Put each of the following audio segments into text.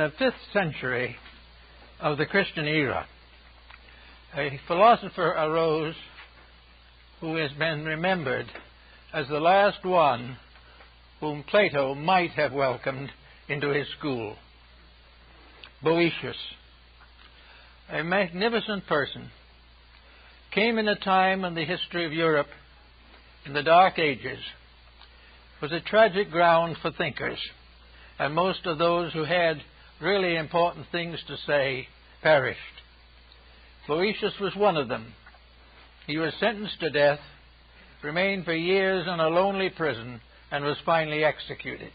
the 5th century of the Christian era, a philosopher arose who has been remembered as the last one whom Plato might have welcomed into his school. Boëthius, a magnificent person, came in a time in the history of Europe, in the Dark Ages, was a tragic ground for thinkers, and most of those who had really important things to say perished. Boëthius was one of them. He was sentenced to death, remained for years in a lonely prison, and was finally executed.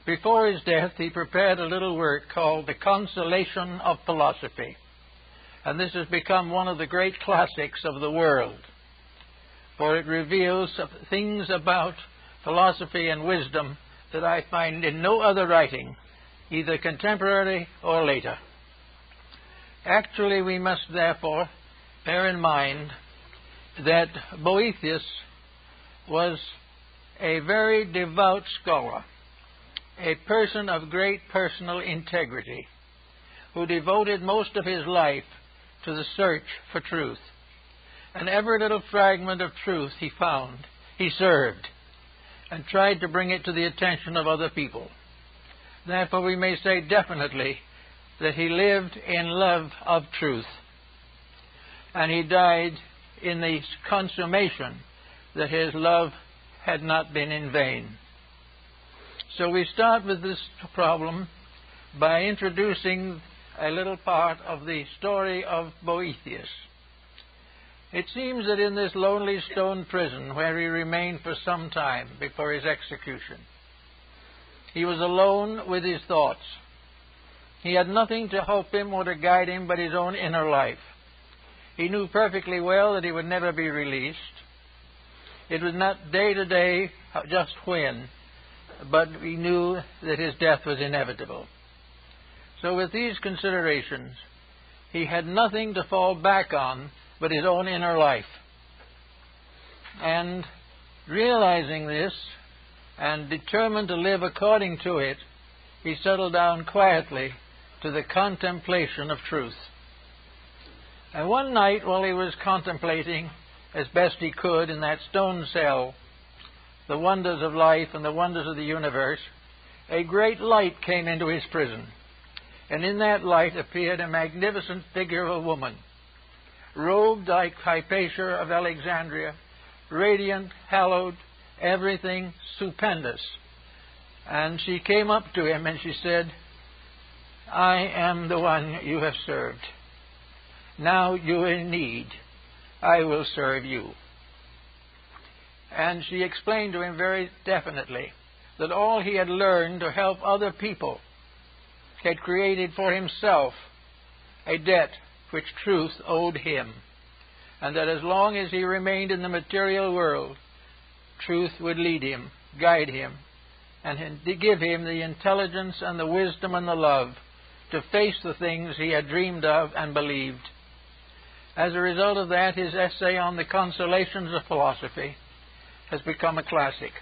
Before his death, he prepared a little work called The Consolation of Philosophy, and this has become one of the great classics of the world, for it reveals things about philosophy and wisdom that I find in no other writing, either contemporary or later. Actually, we must therefore bear in mind that Boëthius was a very devout scholar, a person of great personal integrity, who devoted most of his life to the search for truth. And every little fragment of truth he found, he served and tried to bring it to the attention of other people. Therefore, we may say definitely that he lived in love of truth, and he died in the consummation that his love had not been in vain. So we start with this problem by introducing a little part of the story of Boëthius. It seems that in this lonely stone prison where he remained for some time before his execution, he was alone with his thoughts. He had nothing to help him or to guide him but his own inner life. He knew perfectly well that he would never be released. It was not day to day just when, but he knew that his death was inevitable. So with these considerations, he had nothing to fall back on but his own inner life. And realizing this and determined to live according to it, he settled down quietly to the contemplation of truth. And one night, while he was contemplating as best he could in that stone cell the wonders of life and the wonders of the universe, a great light came into his prison. And in that light appeared a magnificent figure of a woman, robed like Hypatia of Alexandria, radiant, hallowed, everything stupendous. And she came up to him and she said, "I am the one you have served. Now you are in need. I will serve you." And she explained to him very definitely that all he had learned to help other people had created for himself a debt which truth owed him, and that as long as he remained in the material world, truth would lead him, guide him, and give him the intelligence and the wisdom and the love to face the things he had dreamed of and believed. As a result of that, his essay on the consolations of philosophy has become a classic.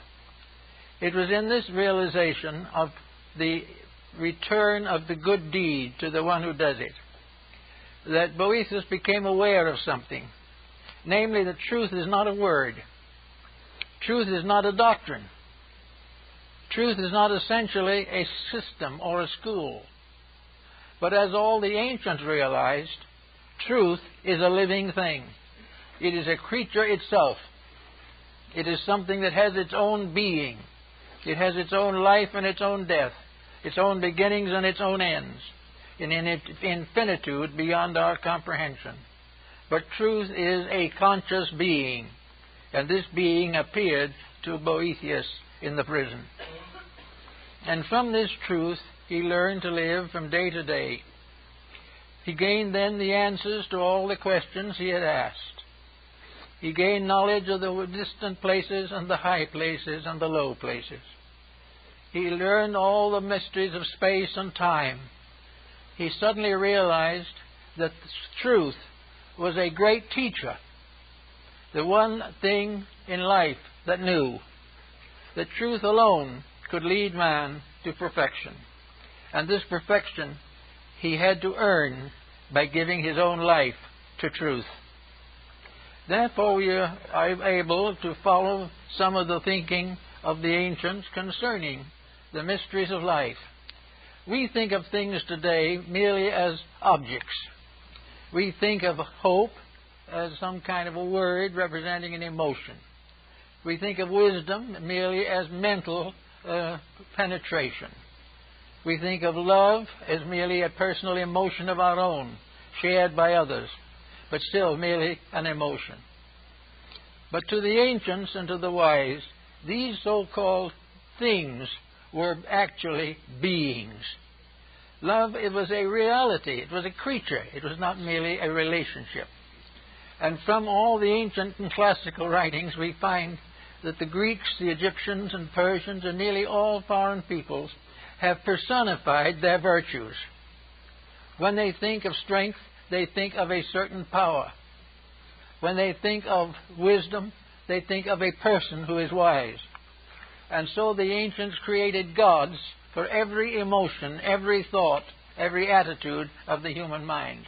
It was in this realization of the return of the good deed to the one who does it that Boëthius became aware of something, namely that truth is not a word. Truth is not a doctrine. Truth is not essentially a system or a school. But as all the ancients realized, truth is a living thing. It is a creature itself. It is something that has its own being. It has its own life and its own death, its own beginnings and its own ends, in an infinitude beyond our comprehension. But truth is a conscious being, and this being appeared to Boëthius in the prison. And from this truth, he learned to live from day to day. He gained then the answers to all the questions he had asked. He gained knowledge of the distant places and the high places and the low places. He learned all the mysteries of space and time. He suddenly realized that truth was a great teacher, the one thing in life that knew that truth alone could lead man to perfection. And this perfection he had to earn by giving his own life to truth. Therefore, we are able to follow some of the thinking of the ancients concerning the mysteries of life. We think of things today merely as objects. We think of hope as some kind of a word representing an emotion. We think of wisdom merely as mental penetration. We think of love as merely a personal emotion of our own, shared by others, but still merely an emotion. But to the ancients and to the wise, these so-called things were actually beings. Love, it was a reality. It was a creature. It was not merely a relationship. And from all the ancient and classical writings, we find that the Greeks, the Egyptians, and Persians, and nearly all foreign peoples have personified their virtues. When they think of strength, they think of a certain power. When they think of wisdom, they think of a person who is wise. And so the ancients created gods for every emotion, every thought, every attitude of the human mind.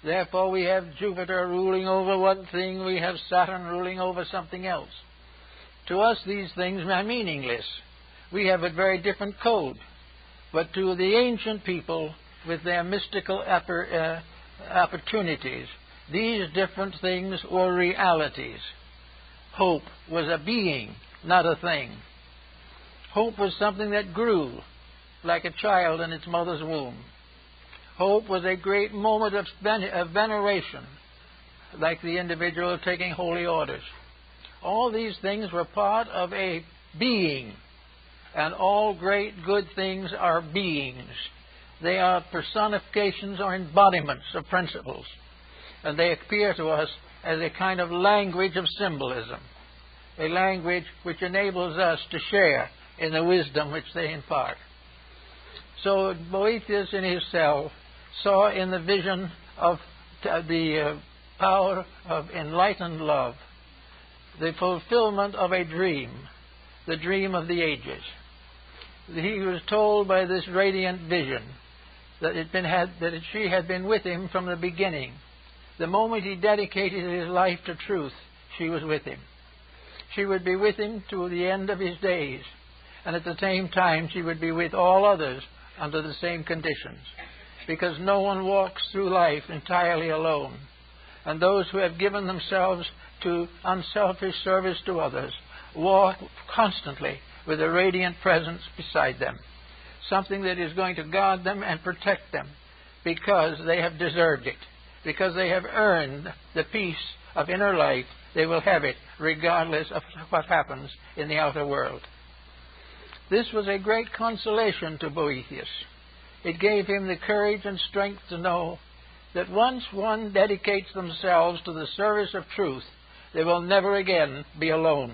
Therefore, we have Jupiter ruling over one thing, we have Saturn ruling over something else. To us, these things are meaningless. We have a very different code. But to the ancient people, with their mystical opportunities, these different things were realities. Hope was a being, not a thing. Hope was something that grew like a child in its mother's womb. Hope was a great moment of veneration, like the individual taking holy orders. All these things were part of a being, and all great good things are beings. They are personifications or embodiments of principles, and they appear to us as a kind of language of symbolism, a language which enables us to share in the wisdom which they impart. So Boethius in his cell saw in the vision of the power of enlightened love the fulfillment of a dream, the dream of the ages. He was told by this radiant vision that she had been with him from the beginning. The moment he dedicated his life to truth, she was with him. She would be with him to the end of his days, and at the same time she would be with all others under the same conditions, because no one walks through life entirely alone. And those who have given themselves to unselfish service to others walk constantly with a radiant presence beside them, something that is going to guard them and protect them, because they have deserved it, because they have earned the peace of inner life. They will have it regardless of what happens in the outer world. This was a great consolation to Boethius. It gave him the courage and strength to know that once one dedicates themselves to the service of truth, they will never again be alone.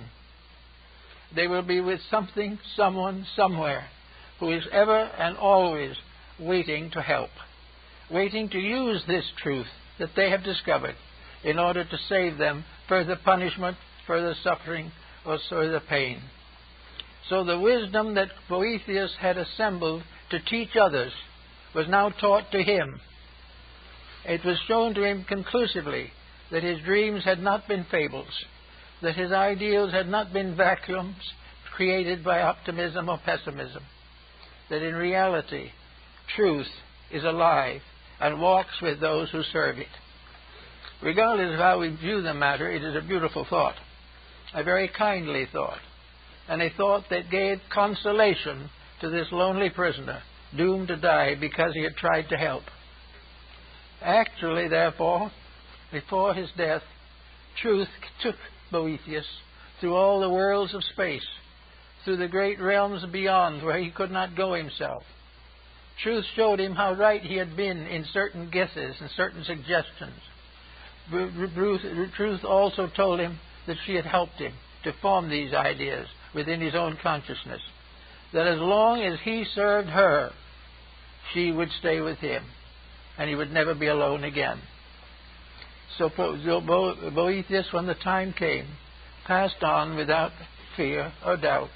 They will be with something, someone, somewhere, who is ever and always waiting to help, waiting to use this truth that they have discovered in order to save them further punishment, further suffering, or further pain. So the wisdom that Boethius had assembled to teach others was now taught to him. It was shown to him conclusively that his dreams had not been fables, that his ideals had not been vacuums created by optimism or pessimism, that in reality truth is alive and walks with those who serve it. Regardless of how we view the matter, it is a beautiful thought, a very kindly thought, and a thought that gave consolation to this lonely prisoner, doomed to die because he had tried to help. Actually, therefore, before his death, truth took Boethius through all the worlds of space, through the great realms beyond where he could not go himself. Truth showed him how right he had been in certain guesses and certain suggestions. Truth also told him that she had helped him to form these ideas within his own consciousness, that as long as he served her, she would stay with him, and he would never be alone again. So Boethius, when the time came, passed on without fear or doubt,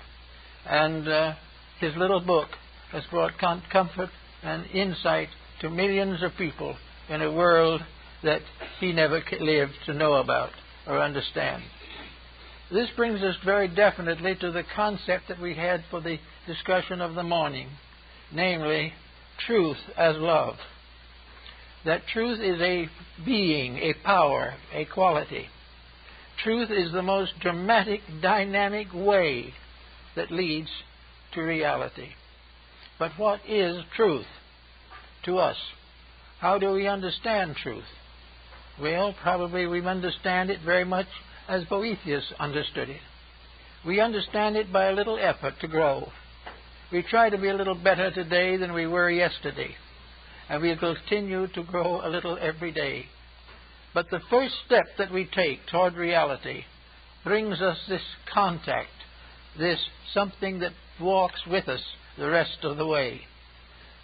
and his little book has brought comfort and insight to millions of people in a world that he never lived to know about or understand. This brings us very definitely to the concept that we had for the discussion of the morning, namely, truth as love. That truth is a being, a power, a quality. Truth is the most dramatic, dynamic way that leads to reality. But what is truth to us? How do we understand truth? Well, probably we understand it very much as Boethius understood it. We understand it by a little effort to grow. We try to be a little better today than we were yesterday, and we continue to grow a little every day. But the first step that we take toward reality brings us this contact, this something that walks with us the rest of the way.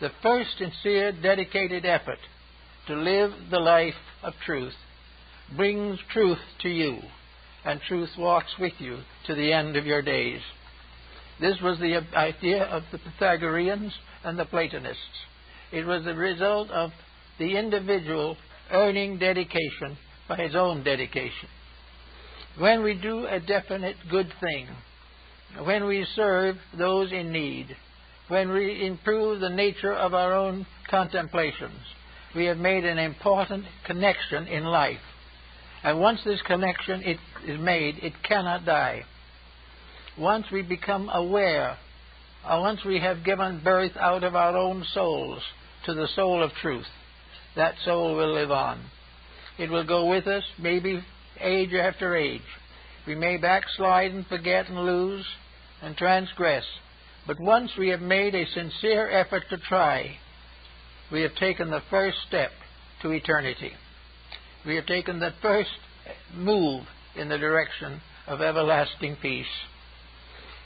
The first sincere, dedicated effort to live the life of truth brings truth to you, and truth walks with you to the end of your days. This was the idea of the Pythagoreans and the Platonists. It was the result of the individual earning dedication by his own dedication. When we do a definite good thing, when we serve those in need, when we improve the nature of our own contemplations, we have made an important connection in life. And once this connection is made, it cannot die. Once we become aware, once we have given birth out of our own souls to the soul of truth, that soul will live on. It will go with us, maybe age after age. We may backslide and forget and lose and transgress. But once we have made a sincere effort to try, we have taken the first step to eternity. We have taken the first move in the direction of everlasting peace.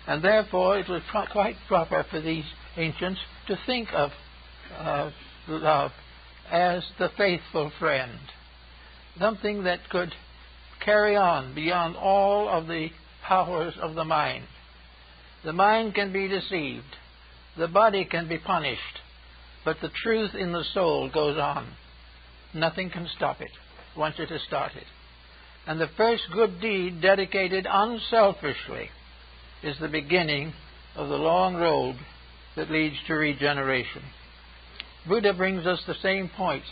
And therefore it was quite proper for these ancients to think of love as the faithful friend, something that could carry on beyond all of the powers of the mind. The mind can be deceived, the body can be punished, but the truth in the soul goes on. Nothing can stop it once it has started. And the first good deed dedicated unselfishly is the beginning of the long road that leads to regeneration. Buddha brings us the same point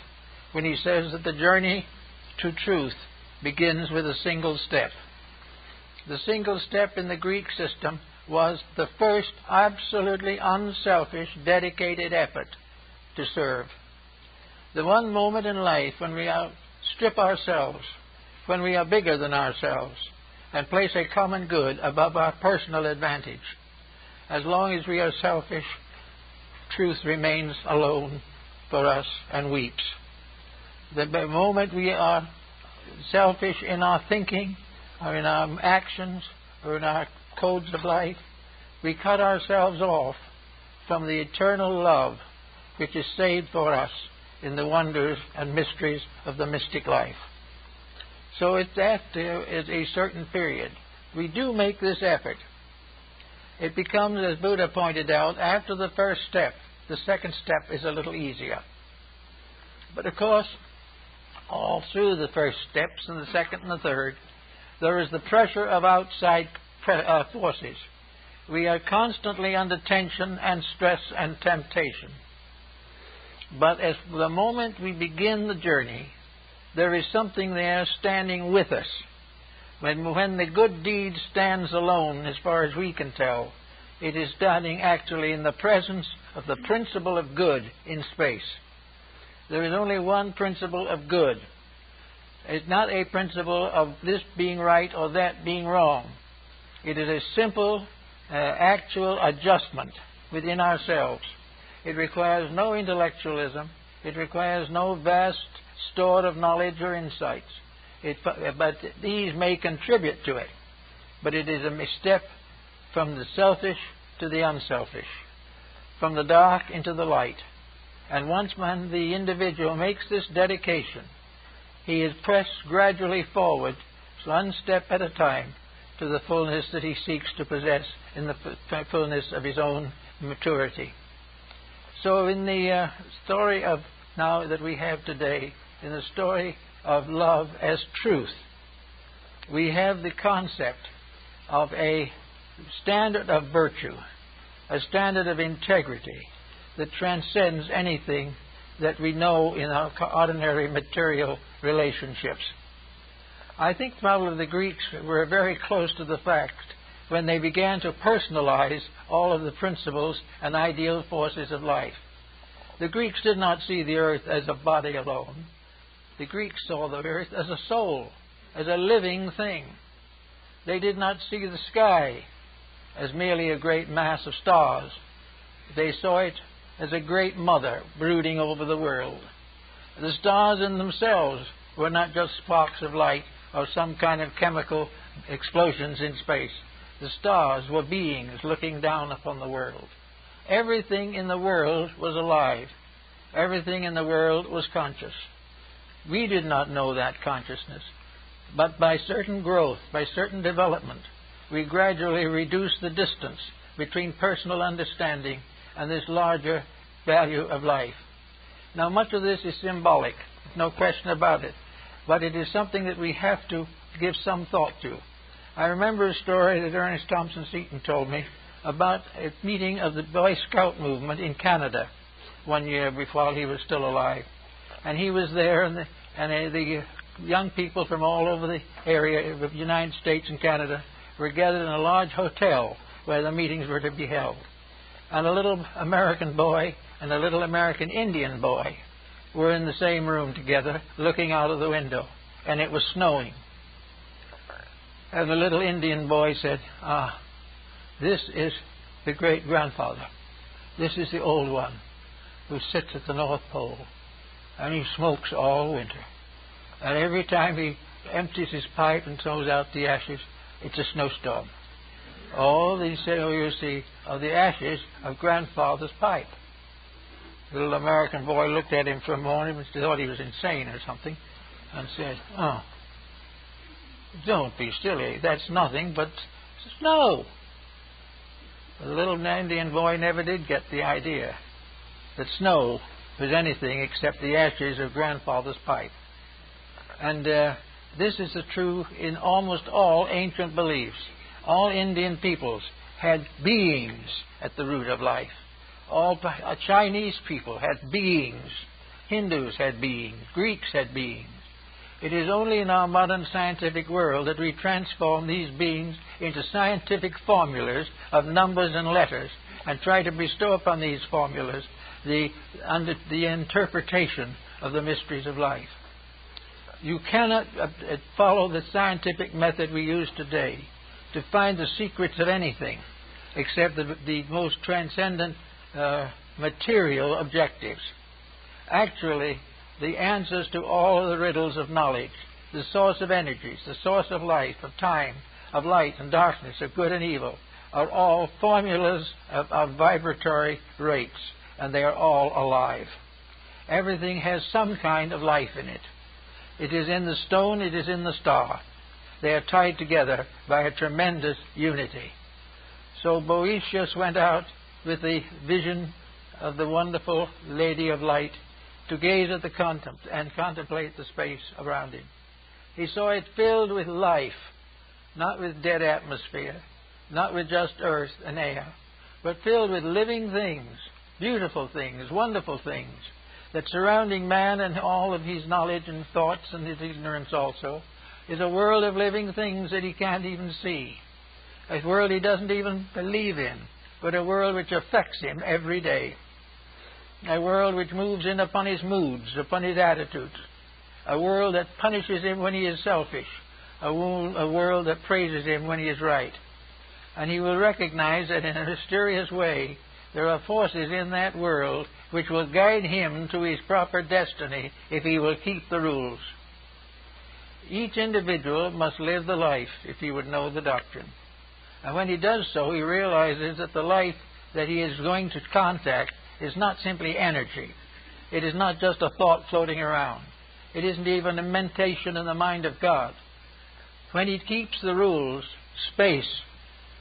when he says that the journey to truth begins with a single step. The single step in the Greek system was the first absolutely unselfish, dedicated effort to serve. The one moment in life when we strip ourselves, when we are bigger than ourselves, and place a common good above our personal advantage. As long as we are selfish, truth remains alone for us and weeps. The moment we are selfish in our thinking, or in our actions, or in our codes of life, we cut ourselves off from the eternal love which is saved for us in the wonders and mysteries of the mystic life. So it's after a certain period. We do make this effort. It becomes, as Buddha pointed out, after the first step, the second step is a little easier. But of course, all through the first steps and the second and the third, there is the pressure of outside forces. We are constantly under tension and stress and temptation. But as the moment we begin the journey, there is something there standing with us. When the good deed stands alone, as far as we can tell, it is standing actually in the presence of the principle of good in space. There is only one principle of good. It's not a principle of this being right or that being wrong. It is a simple, actual adjustment within ourselves. It requires no intellectualism. It requires no vast store of knowledge or insights. But these may contribute to it. But it is a step from the selfish to the unselfish, from the dark into the light. And once the individual makes this dedication, he is pressed gradually forward, one step at a time, to the fullness that he seeks to possess in the fullness of his own maturity. So in the story of now that we have today, in the story of love as truth, we have the concept of a standard of virtue, a standard of integrity that transcends anything that we know in our ordinary material relationships. I think probably the Greeks were very close to the fact when they began to personalize all of the principles and ideal forces of life. The Greeks did not see the earth as a body alone. The Greeks saw the earth as a soul, as a living thing. They did not see the sky as merely a great mass of stars. They saw it as a great mother brooding over the world. The stars in themselves were not just sparks of light or some kind of chemical explosions in space. The stars were beings looking down upon the world. Everything in the world was alive. Everything in the world was conscious. We did not know that consciousness, but by certain growth, by certain development, we gradually reduced the distance between personal understanding and this larger value of life. Now, much of this is symbolic, no question about it, but it is something that we have to give some thought to. I remember a story that Ernest Thompson Seton told me about a meeting of the Boy Scout movement in Canada one year before he was still alive. And he was there, and the young people from all over the area of the United States and Canada were gathered in a large hotel where the meetings were to be held. And a little American boy and a little American Indian boy were in the same room together, looking out of the window, and it was snowing. And the little Indian boy said, this is the great-grandfather. This is the old one who sits at the North Pole, and he smokes all winter. And every time he empties his pipe and throws out the ashes, it's a snowstorm. All these, you see, are the ashes of grandfather's pipe. The little American boy looked at him for a moment and thought he was insane or something, and said, don't be silly. That's nothing but snow. The little Indian boy never did get the idea that snow was anything except the ashes of grandfather's pipe. And this is the truth in almost all ancient beliefs. All Indian peoples had beings at the root of life. All Chinese people had beings. Hindus had beings. Greeks had beings. It is only in our modern scientific world that we transform these beings into scientific formulas of numbers and letters and try to bestow upon these formulas the interpretation of the mysteries of life. You cannot follow the scientific method we use today to find the secrets of anything except the most transcendent material objectives. Actually, the answers to all the riddles of knowledge, the source of energies, the source of life, of time, of light and darkness, of good and evil, are all formulas of vibratory rates, and they are all alive. Everything has some kind of life in it. It is in the stone, it is in the star. They are tied together by a tremendous unity. So Boëthius went out with the vision of the wonderful Lady of Light to gaze at and contemplate the space around him. He saw it filled with life, not with dead atmosphere, not with just earth and air, but filled with living things, beautiful things, wonderful things, that surrounding man and all of his knowledge and thoughts and his ignorance also is a world of living things that he can't even see, a world he doesn't even believe in, but a world which affects him every day, a world which moves in upon his moods, upon his attitudes, a world that punishes him when he is selfish, a world that praises him when he is right. And he will recognize that in a mysterious way there are forces in that world which will guide him to his proper destiny if he will keep the rules. Each individual must live the life if he would know the doctrine. And when he does so, he realizes that the life that he is going to contact is not simply energy. It is not just a thought floating around. It isn't even a mentation in the mind of God. When he keeps the rules, space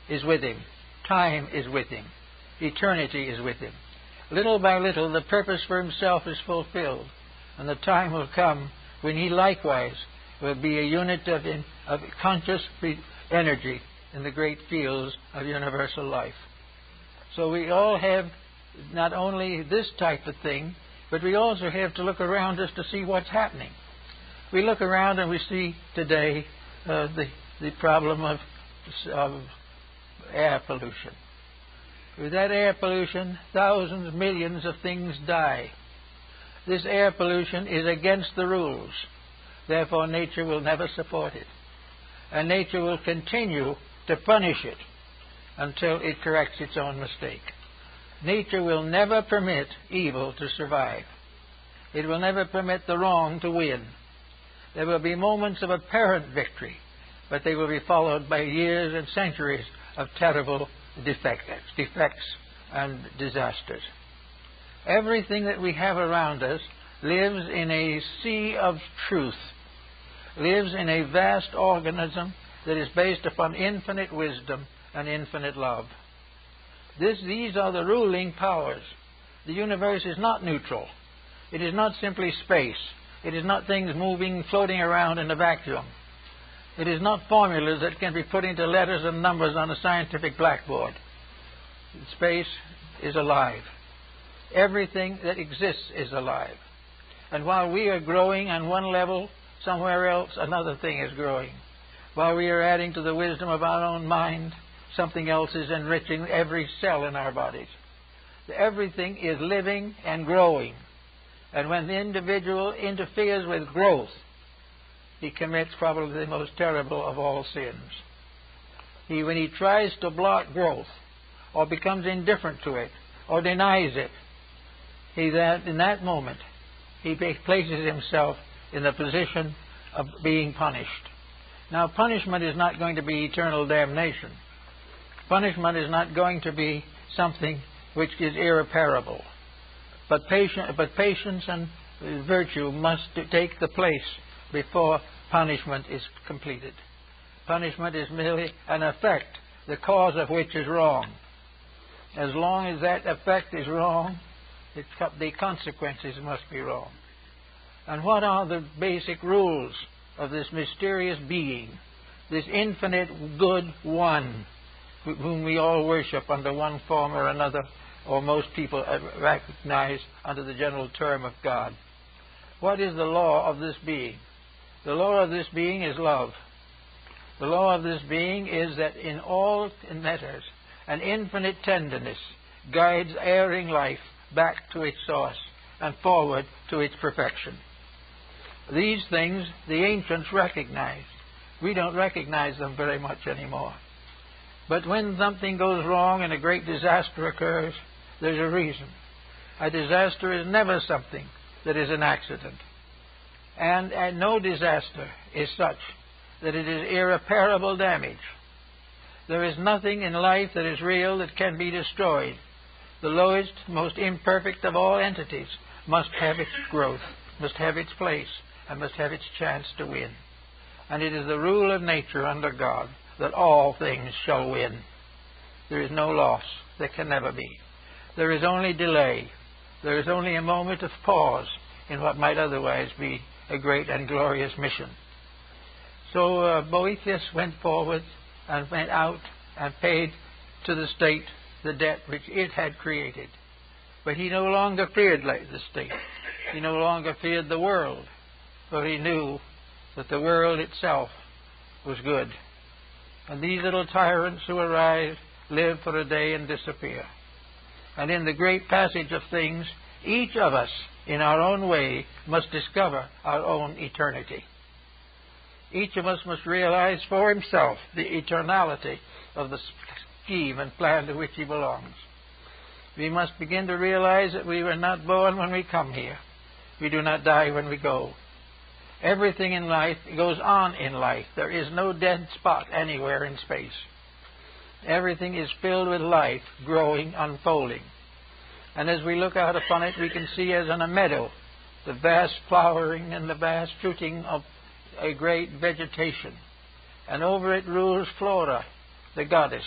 is with him. Time is with him. Eternity is with him. Little by little, the purpose for himself is fulfilled, and the time will come when he likewise will be a unit of conscious energy in the great fields of universal life. So we all have not only this type of thing, but we also have to look around us to see what's happening. We look around and we see today the problem of air pollution. With that air pollution, thousands, millions of things die. This air pollution is against the rules. Therefore, nature will never support it. And nature will continue to punish it until it corrects its own mistake. Nature will never permit evil to survive. It will never permit the wrong to win. There will be moments of apparent victory, but they will be followed by years and centuries of terrible defects and disasters. Everything that we have around us lives in a sea of truth, lives in a vast organism that is based upon infinite wisdom and infinite love. These are the ruling powers. The universe is not neutral. It is not simply space. It is not things moving, floating around in a vacuum. It is not formulas that can be put into letters and numbers on a scientific blackboard. Space is alive. Everything that exists is alive. And while we are growing on one level, somewhere else another thing is growing. While we are adding to the wisdom of our own mind, something else is enriching every cell in our bodies. Everything is living and growing. And when the individual interferes with growth, he commits probably the most terrible of all sins. When he tries to block growth, or becomes indifferent to it, or denies it, in that moment, he places himself in the position of being punished. Now, punishment is not going to be eternal damnation. Punishment is not going to be something which is irreparable. But patience and virtue must take the place before punishment is completed. Punishment is merely an effect, the cause of which is wrong. As long as that effect is wrong, the consequences must be wrong. And what are the basic rules of this mysterious being, this infinite good one, whom we all worship under one form or another, or most people recognize under the general term of God? What is the law of this being? The law of this being is love. The law of this being is that in all matters, an infinite tenderness guides erring life back to its source and forward to its perfection. These things the ancients recognized. We don't recognize them very much anymore. But when something goes wrong and a great disaster occurs, there's a reason. A disaster is never something that is an accident. And no disaster is such that it is irreparable damage. There is nothing in life that is real that can be destroyed. The lowest, most imperfect of all entities must have its growth, must have its place, and must have its chance to win. And it is the rule of nature under God that all things shall win. There is no loss. There can never be. There is only delay. There is only a moment of pause in what might otherwise be a great and glorious mission. So Boethius went forward and went out and paid to the state the debt which it had created. But he no longer feared the state. He no longer feared the world, for he knew that the world itself was good. And these little tyrants who arise live for a day and disappear. And in the great passage of things, each of us, in our own way, must discover our own eternity. Each of us must realize for himself the eternality of the scheme and plan to which he belongs. We must begin to realize that we were not born when we come here. We do not die when we go. Everything in life goes on in life. There is no dead spot anywhere in space. Everything is filled with life, growing, unfolding. And as we look out upon it, we can see as in a meadow the vast flowering and the vast fruiting of a great vegetation. And over it rules Flora, the goddess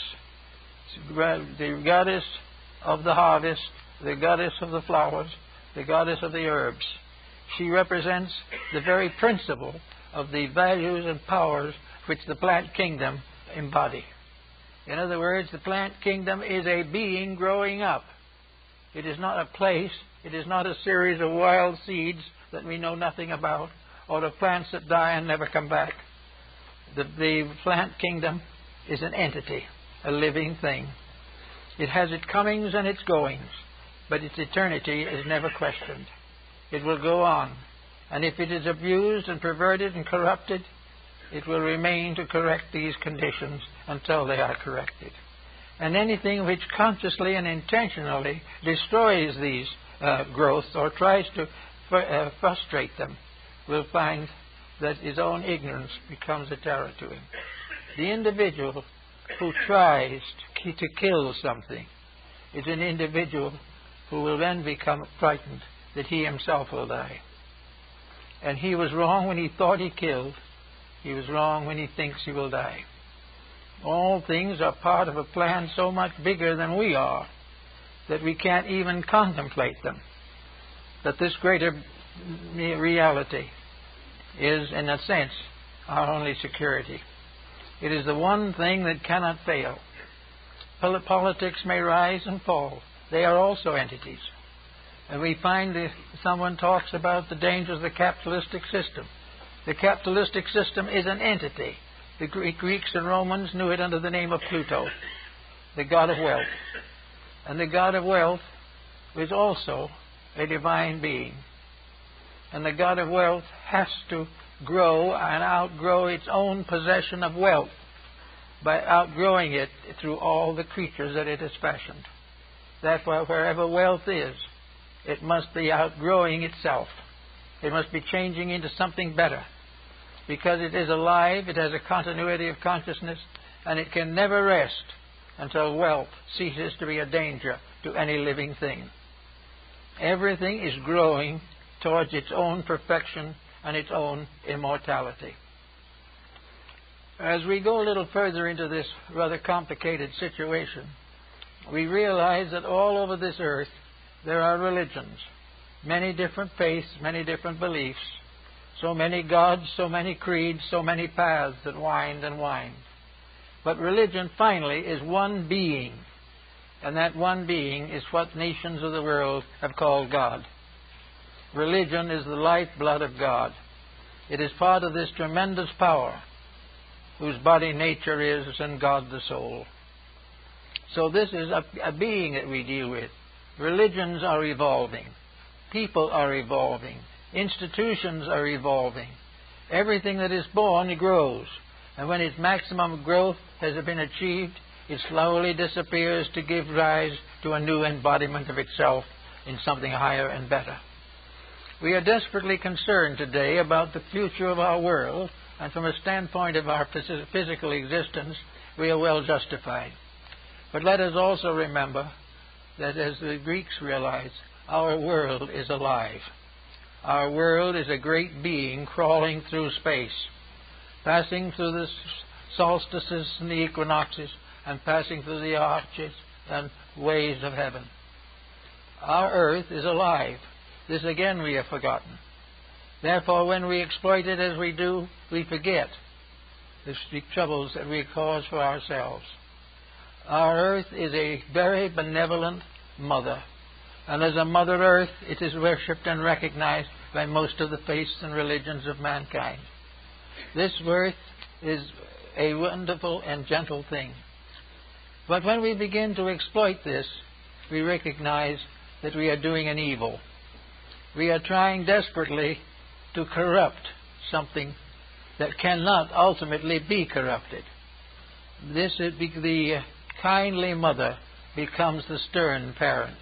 of the harvest the goddess of the flowers, the goddess of the herbs. She represents the very principle of the values and powers which the plant kingdom embody. In other words, the plant kingdom is a being growing up. It is not a place. It is not a series of wild seeds that we know nothing about, or of plants that die and never come back. The plant kingdom is an entity, a living thing. It has its comings and its goings, but its eternity is never questioned. It will go on, and if it is abused and perverted and corrupted, it will remain to correct these conditions until they are corrected. And anything which consciously and intentionally destroys these growths or tries to frustrate them will find that his own ignorance becomes a terror to him. The individual who tries to kill something is an individual who will then become frightened that he himself will die. And he was wrong when he thought he killed. He was wrong when he thinks he will die. All things are part of a plan so much bigger than we are that we can't even contemplate them. That this greater reality is, in a sense, our only security. It is the one thing that cannot fail. Politics may rise and fall. They are also entities. And we find that someone talks about the dangers of the capitalistic system. The capitalistic system is an entity. The Greeks and Romans knew it under the name of Pluto, the god of wealth. And the god of wealth is also a divine being. And the god of wealth has to grow and outgrow its own possession of wealth by outgrowing it through all the creatures that it has fashioned. Therefore, wherever wealth is, it must be outgrowing itself. It must be changing into something better. Because it is alive, it has a continuity of consciousness, and it can never rest until wealth ceases to be a danger to any living thing. Everything is growing towards its own perfection and its own immortality. As we go a little further into this rather complicated situation, we realize that all over this earth there are religions, many different faiths, many different beliefs, so many gods, so many creeds, so many paths that wind and wind. But religion finally is one being, and that one being is what nations of the world have called God. Religion is the lifeblood of God. It is part of this tremendous power whose body nature is and God the soul. So this is a being that we deal with. Religions are evolving. People are evolving. Institutions are evolving. Everything that is born grows. And when its maximum growth has been achieved, it slowly disappears to give rise to a new embodiment of itself in something higher and better. We are desperately concerned today about the future of our world, and from a standpoint of our physical existence, we are well justified. But let us also remember that, as the Greeks realized, our world is alive. Our world is a great being crawling through space, passing through the solstices and the equinoxes, and passing through the arches and ways of heaven. Our earth is alive. This again we have forgotten. Therefore, when we exploit it as we do, we forget the troubles that we cause for ourselves. Our earth is a very benevolent mother, and as a Mother Earth, it is worshipped and recognized by most of the faiths and religions of mankind. This earth is a wonderful and gentle thing. But when we begin to exploit this, we recognize that we are doing an evil. We are trying desperately to corrupt something that cannot ultimately be corrupted. This is the kindly mother becomes the stern parent.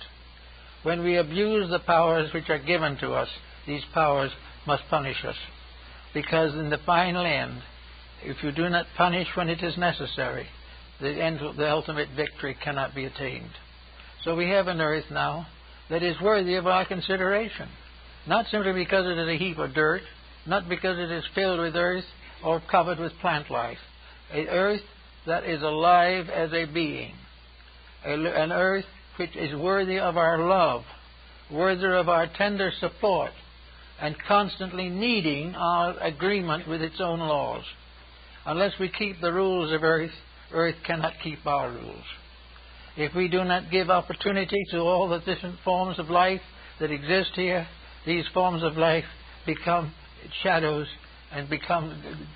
When we abuse the powers which are given to us, these powers must punish us. Because in the final end, if you do not punish when it is necessary, the ultimate victory cannot be attained. So we have an earth now that is worthy of our consideration. Not simply because it is a heap of dirt, not because it is filled with earth or covered with plant life. An earth that is alive as a being. An earth which is worthy of our love, worthy of our tender support, and constantly needing our agreement with its own laws. Unless we keep the rules of Earth, Earth cannot keep our rules. If we do not give opportunity to all the different forms of life that exist here, these forms of life become shadows and become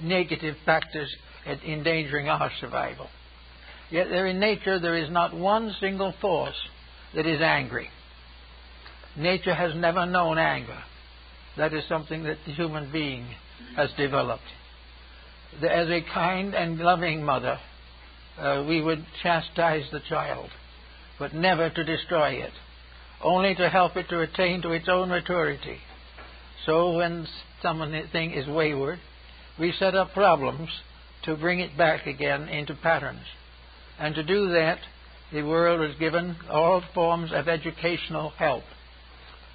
negative factors at endangering our survival. Yet there in nature there is not one single force that is angry. Nature has never known anger. That is something that the human being has developed. As a kind and loving mother, we would chastise the child, but never to destroy it, only to help it to attain to its own maturity. So when something is wayward, we set up problems to bring it back again into patterns. And to do that, the world was given all forms of educational help.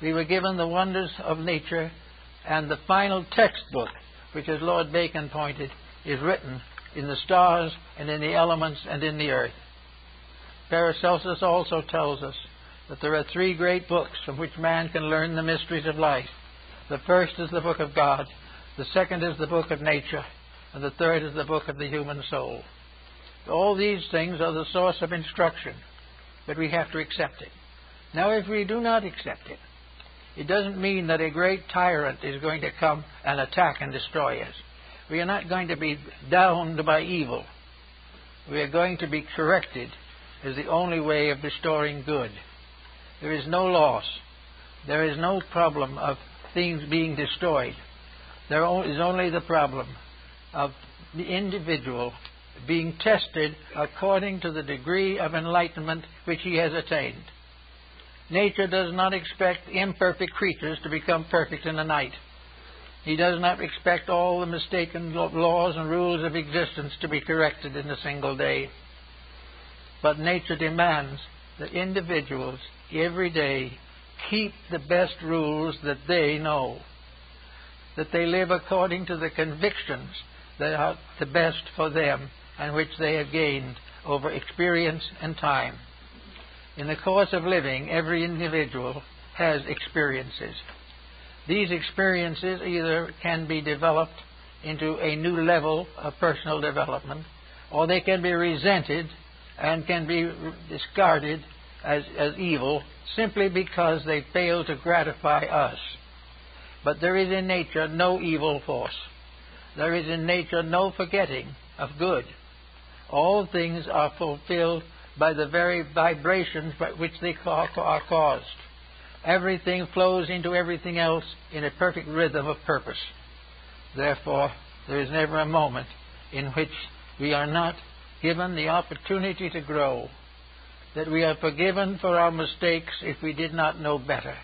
We were given the wonders of nature, and the final textbook, which, as Lord Bacon pointed, is written in the stars and in the elements and in the earth. Paracelsus also tells us that there are three great books from which man can learn the mysteries of life. The first is the book of God, the second is the book of nature, and the third is the book of the human soul. All these things are the source of instruction, but we have to accept it. Now, if we do not accept it, it doesn't mean that a great tyrant is going to come and attack and destroy us. We are not going to be downed by evil. We are going to be corrected as the only way of restoring good. There is no loss. There is no problem of things being destroyed. There is only the problem of the individual being tested according to the degree of enlightenment which he has attained. Nature does not expect imperfect creatures to become perfect in a night. He does not expect all the mistaken laws and rules of existence to be corrected in a single day. But nature demands that individuals every day keep the best rules that they know, that they live according to the convictions that are the best for them and which they have gained over experience and time. In the course of living, every individual has experiences. These experiences either can be developed into a new level of personal development, or they can be resented and can be discarded as evil simply because they fail to gratify us. But there is in nature no evil force. There is in nature no forgetting of good. All things are fulfilled by the very vibrations by which they are caused. Everything flows into everything else in a perfect rhythm of purpose. Therefore, there is never a moment in which we are not given the opportunity to grow, that we are forgiven for our mistakes if we did not know better.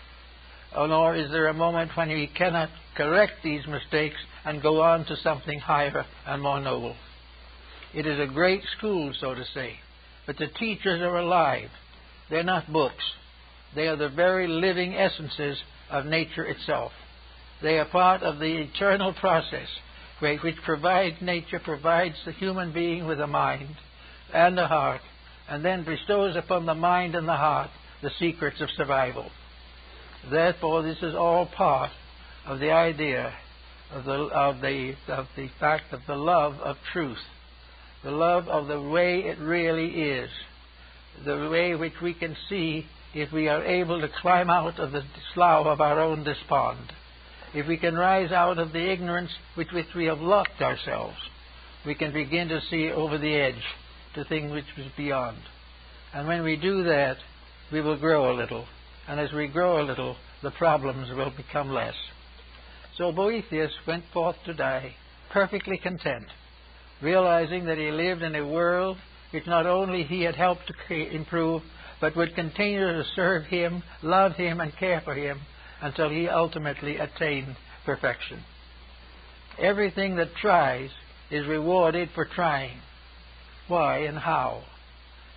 Nor is there a moment when we cannot correct these mistakes and go on to something higher and more noble. It is a great school, so to say, but the teachers are alive. They're not books. They are the very living essences of nature itself. They are part of the eternal process which nature provides the human being with a mind and a heart, and then bestows upon the mind and the heart the secrets of survival. Therefore, this is all part of the idea of the fact of the love of truth, the love of the way it really is, the way which we can see if we are able to climb out of the slough of our own despond. If we can rise out of the ignorance with which we have locked ourselves, we can begin to see over the edge to things which is beyond. And when we do that, we will grow a little. And as we grow a little, the problems will become less. So Boethius went forth to die perfectly content, realizing that he lived in a world which not only he had helped to improve, but would continue to serve him, love him, and care for him until he ultimately attained perfection. Everything that tries is rewarded for trying. Why and how?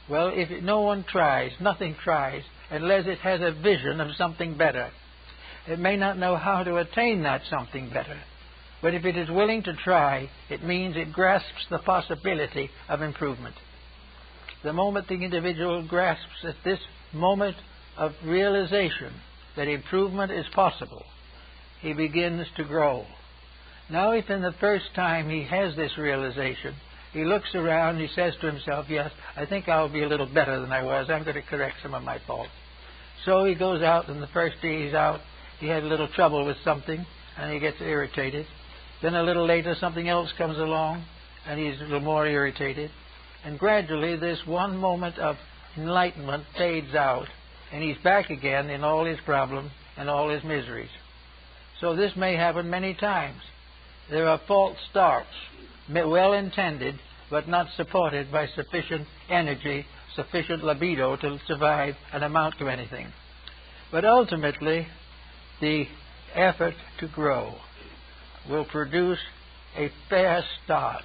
Well, if no one tries, nothing tries, unless it has a vision of something better. It may not know how to attain that something better, but if it is willing to try, it means it grasps the possibility of improvement. the moment the individual grasps at this moment of realization that improvement is possible, he begins to grow. Now, if in the first time he has this realization, he looks around, he says to himself, yes, I think I'll be a little better than I was. I'm going to correct some of my faults. So he goes out, and the first day he's out, he had a little trouble with something, and he gets irritated. Then a little later, something else comes along, and he's a little more irritated. And gradually, this one moment of enlightenment fades out, and he's back again in all his problems and all his miseries. So this may happen many times. There are false starts, well intended, but not supported by sufficient energy, sufficient libido to survive and amount to anything. But ultimately, the effort to grow will produce a fair start.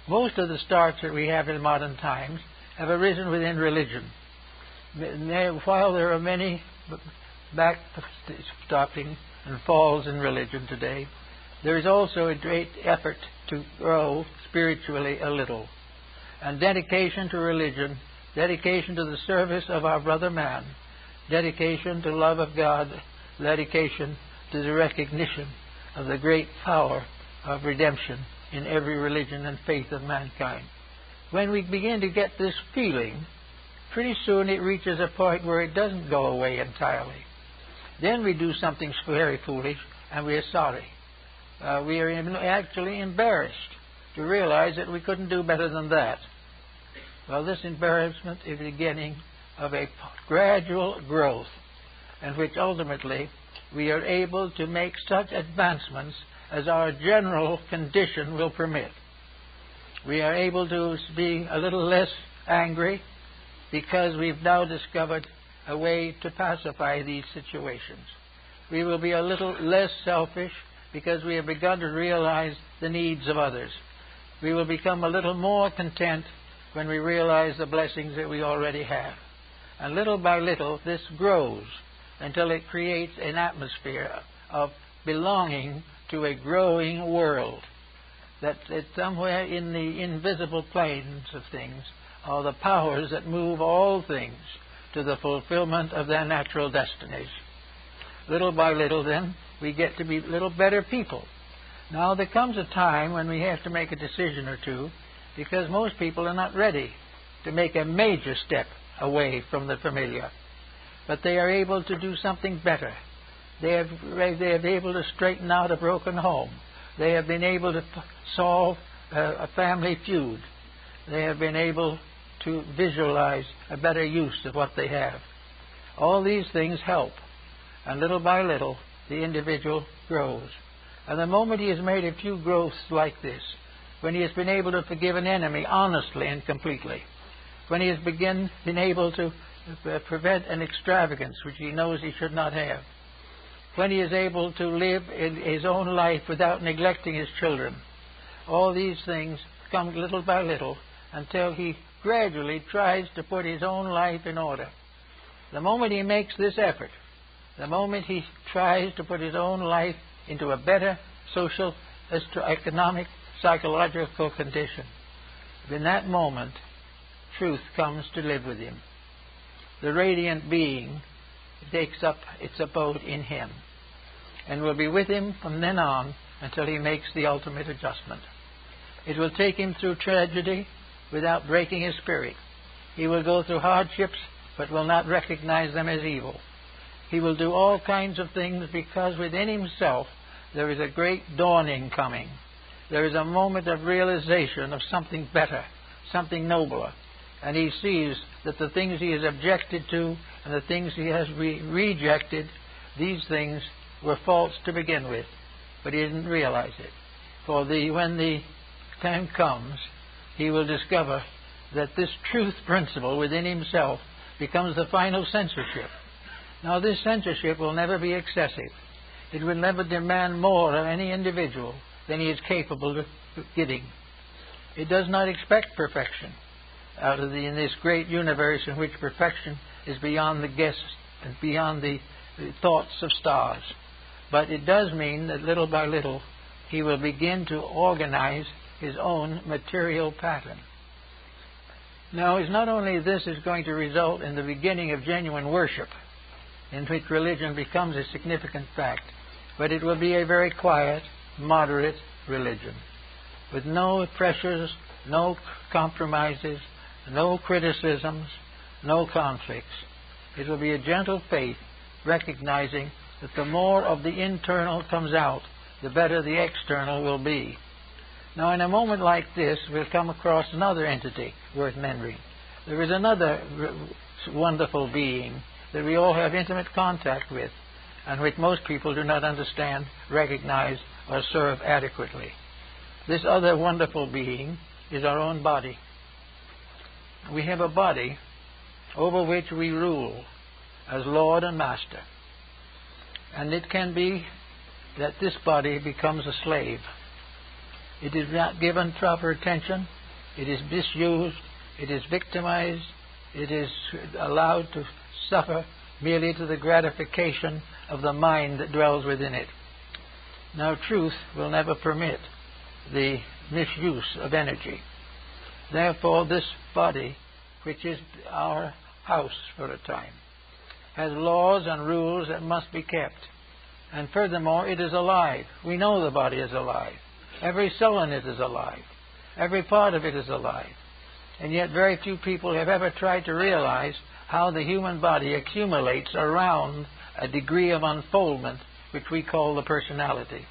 Most of the starts that we have in modern times have arisen within religion. While there are many backstopping and falls in religion today, there is also a great effort to grow spiritually a little. And dedication to religion, dedication to the service of our brother man, dedication to love of God, dedication to the recognition of the great power of redemption in every religion and faith of mankind. When we begin to get this feeling, pretty soon it reaches a point where it doesn't go away entirely. Then we do something very foolish, and we are sorry. We are actually embarrassed to realize that we couldn't do better than that. Well, this embarrassment is the beginning of a gradual growth in which ultimately we are able to make such advancements as our general condition will permit. We are able to be a little less angry because we've now discovered a way to pacify these situations. We will be a little less selfish because we have begun to realize the needs of others. We will become a little more content when we realize the blessings that we already have. And little by little, this grows until it creates an atmosphere of belonging to a growing world. That somewhere in the invisible planes of things are the powers that move all things to the fulfillment of their natural destinies. Little by little, then, we get to be little better people. Now, there comes a time when we have to make a decision or two, because most people are not ready to make a major step away from the familiar. But they are able to do something better. They have been able to straighten out a broken home. They have been able to solve a family feud. They have been able to visualize a better use of what they have. All these things help. And little by little, the individual grows. And the moment he has made a few growths like this, when he has been able to forgive an enemy honestly and completely, when he has been able to prevent an extravagance which he knows he should not have, when he is able to live in his own life without neglecting his children, all these things come little by little until he gradually tries to put his own life in order. The moment he makes this effort, the moment he tries to put his own life into a better social, economic, psychological condition, in that moment, truth comes to live with him. The radiant being takes up its abode in him and will be with him from then on until he makes the ultimate adjustment. It will take him through tragedy without breaking his spirit. He will go through hardships but will not recognize them as evil. He will do all kinds of things because within himself there is a great dawning coming. There is a moment of realization of something better, something nobler. And he sees that the things he has objected to and the things he has rejected, these things were false to begin with. But he didn't realize it. For when the time comes, he will discover that this truth principle within himself becomes the final censorship. Now, this censorship will never be excessive. It will never demand more of any individual than he is capable of giving. It does not expect perfection in this great universe in which perfection is beyond the guess and beyond the thoughts of stars. But it does mean that little by little he will begin to organize his own material pattern. Now, it's not only this is going to result in the beginning of genuine worship, in which religion becomes a significant fact, but it will be a very quiet, moderate religion, with no pressures, no compromises, no criticisms, no conflicts. It will be a gentle faith, recognizing that the more of the internal comes out, the better the external will be. Now, in a moment like this, we'll come across another entity worth mentioning. There is another wonderful being that we all have intimate contact with, and which most people do not understand, recognize, or serve adequately. This other wonderful being is our own body. We have a body over which we rule as Lord and Master. And it can be that this body becomes a slave. It is not given proper attention. It is misused. It is victimized. It is allowed to suffer merely to the gratification of the mind that dwells within it. Now, truth will never permit the misuse of energy. Therefore, this body, which is our house for a time, has laws and rules that must be kept. And furthermore, it is alive. We know the body is alive. Every cell in it is alive. Every part of it is alive. And yet very few people have ever tried to realize how the human body accumulates around a degree of unfoldment which we call the personality.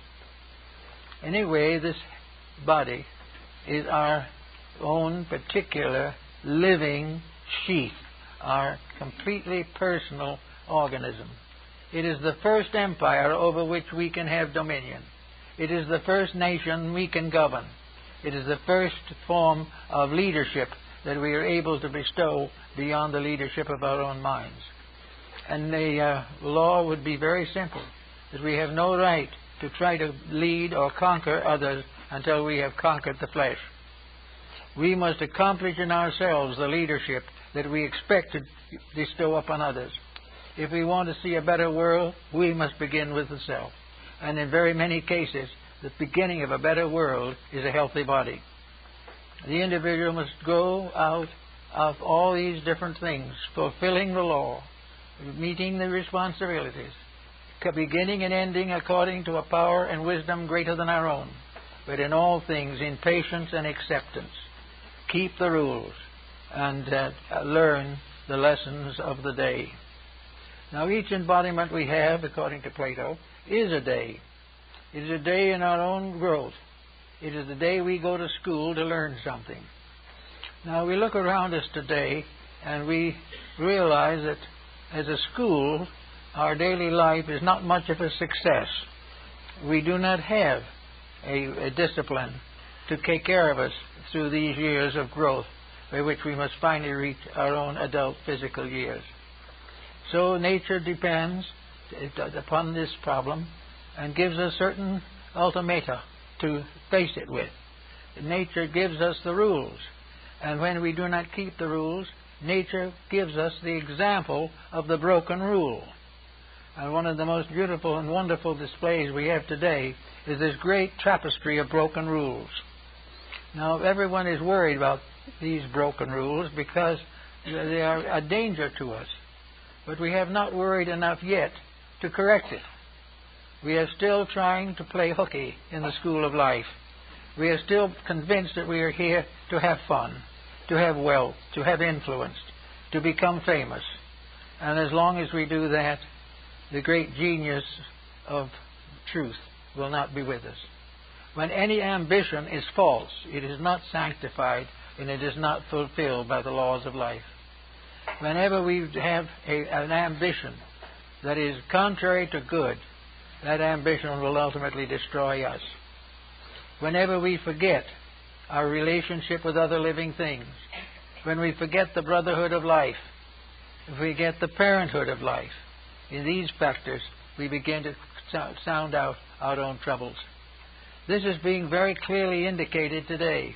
Anyway, this body is our own particular living sheath, our completely personal organism. It is the first empire over which we can have dominion. It is the first nation we can govern. It is the first form of leadership that we are able to bestow beyond the leadership of our own minds. And the law would be very simple, that we have no right to try to lead or conquer others until we have conquered the flesh. We must accomplish in ourselves the leadership that we expect to bestow upon others. If we want to see a better world, we must begin with the self. And in very many cases, the beginning of a better world is a healthy body. The individual must go out of all these different things, fulfilling the law, meeting the responsibilities, beginning and ending according to a power and wisdom greater than our own, but in all things in patience and acceptance. Keep the rules and learn the lessons of the day. Now, each embodiment we have, according to Plato, is a day. It is a day in our own growth. It is the day we go to school to learn something. Now, we look around us today and we realize that as a school, our daily life is not much of a success. We do not have a discipline to take care of us through these years of growth by which we must finally reach our own adult physical years. So nature depends upon this problem and gives us certain ultimata to face it with. Nature gives us the rules, and when we do not keep the rules, nature gives us the example of the broken rule. And one of the most beautiful and wonderful displays we have today is this great tapestry of broken rules. Now, everyone is worried about these broken rules because they are a danger to us. But we have not worried enough yet to correct it. We are still trying to play hooky in the school of life. We are still convinced that we are here to have fun, to have wealth, to have influence, to become famous. And as long as we do that, the great genius of truth will not be with us. When any ambition is false, it is not sanctified and it is not fulfilled by the laws of life. Whenever we have an ambition that is contrary to good, that ambition will ultimately destroy us. Whenever we forget our relationship with other living things, when we forget the brotherhood of life, if we get the parenthood of life, in these factors we begin to sound out our own troubles. This is being very clearly indicated today.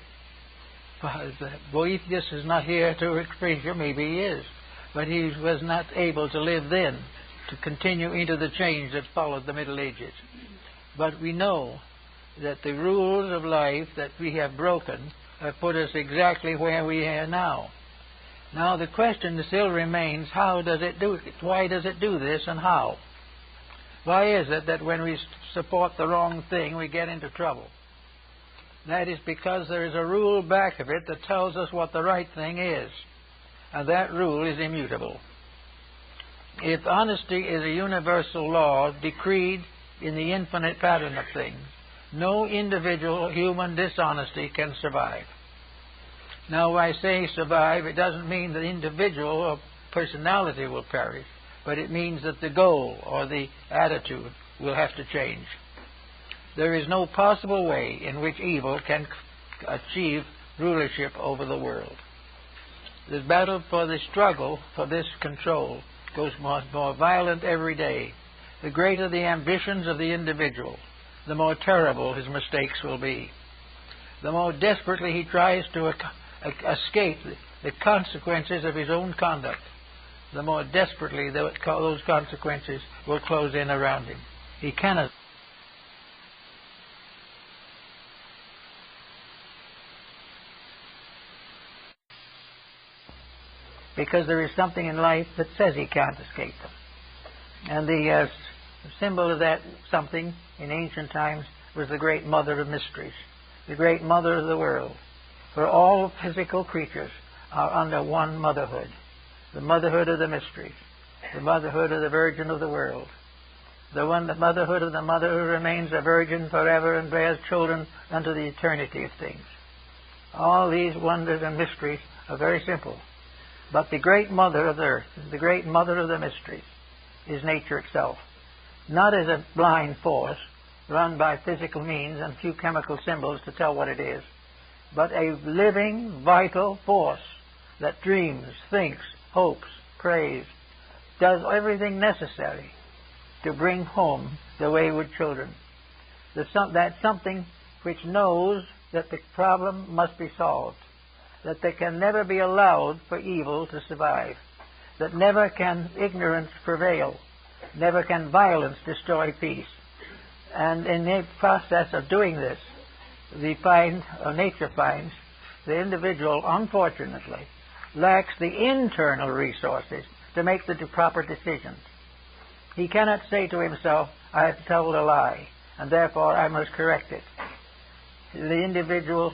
Boethius is not here to express it, maybe he is, but he was not able to live then to continue into the change that followed the Middle Ages. But we know that the rules of life that we have broken have put us exactly where we are now. Now the question still remains, how does it do it? Why does it do this, and how? Why is it that when we support the wrong thing, we get into trouble? That is because there is a rule back of it that tells us what the right thing is, and that rule is immutable. If honesty is a universal law decreed in the infinite pattern of things, no individual human dishonesty can survive. Now, when I say survive, it doesn't mean the individual or personality will perish, but it means that the goal or the attitude will have to change. There is no possible way in which evil can achieve rulership over the world. The battle for the struggle for this control goes more violent every day. The greater the ambitions of the individual, the more terrible his mistakes will be. The more desperately he tries to escape the consequences of his own conduct, the more desperately those consequences will close in around him. He cannot. Because there is something in life that says he can't escape them. And the symbol of that something in ancient times was the great mother of mysteries, the great mother of the world. For all physical creatures are under one motherhood, the motherhood of the mysteries, the motherhood of the Virgin of the world, the motherhood of the mother who remains a virgin forever and bears children unto the eternity of things. All these wonders and mysteries are very simple. But the great mother of the earth, the great mother of the mysteries, is nature itself. Not as a blind force run by physical means and a few chemical symbols to tell what it is, but a living, vital force that dreams, thinks, hopes, prays, does everything necessary to bring home the wayward children. That's something which knows that the problem must be solved, that there can never be allowed for evil to survive, that never can ignorance prevail, never can violence destroy peace. And in the process of doing this, nature finds the individual, unfortunately, lacks the internal resources to make the proper decisions. He cannot say to himself, I have told a lie, and therefore I must correct it. The individual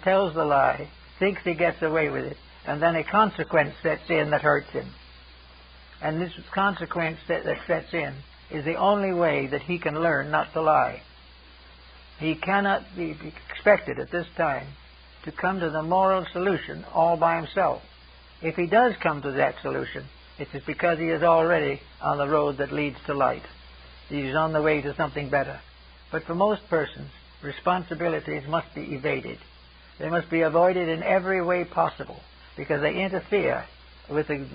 tells the lie, thinks he gets away with it, and then a consequence sets in that hurts him. And this consequence that sets in is the only way that he can learn not to lie. He cannot be expected at this time to come to the moral solution all by himself. If he does come to that solution, it is because he is already on the road that leads to light. He is on the way to something better. But for most persons, responsibilities must be evaded. They must be avoided in every way possible because they interfere with the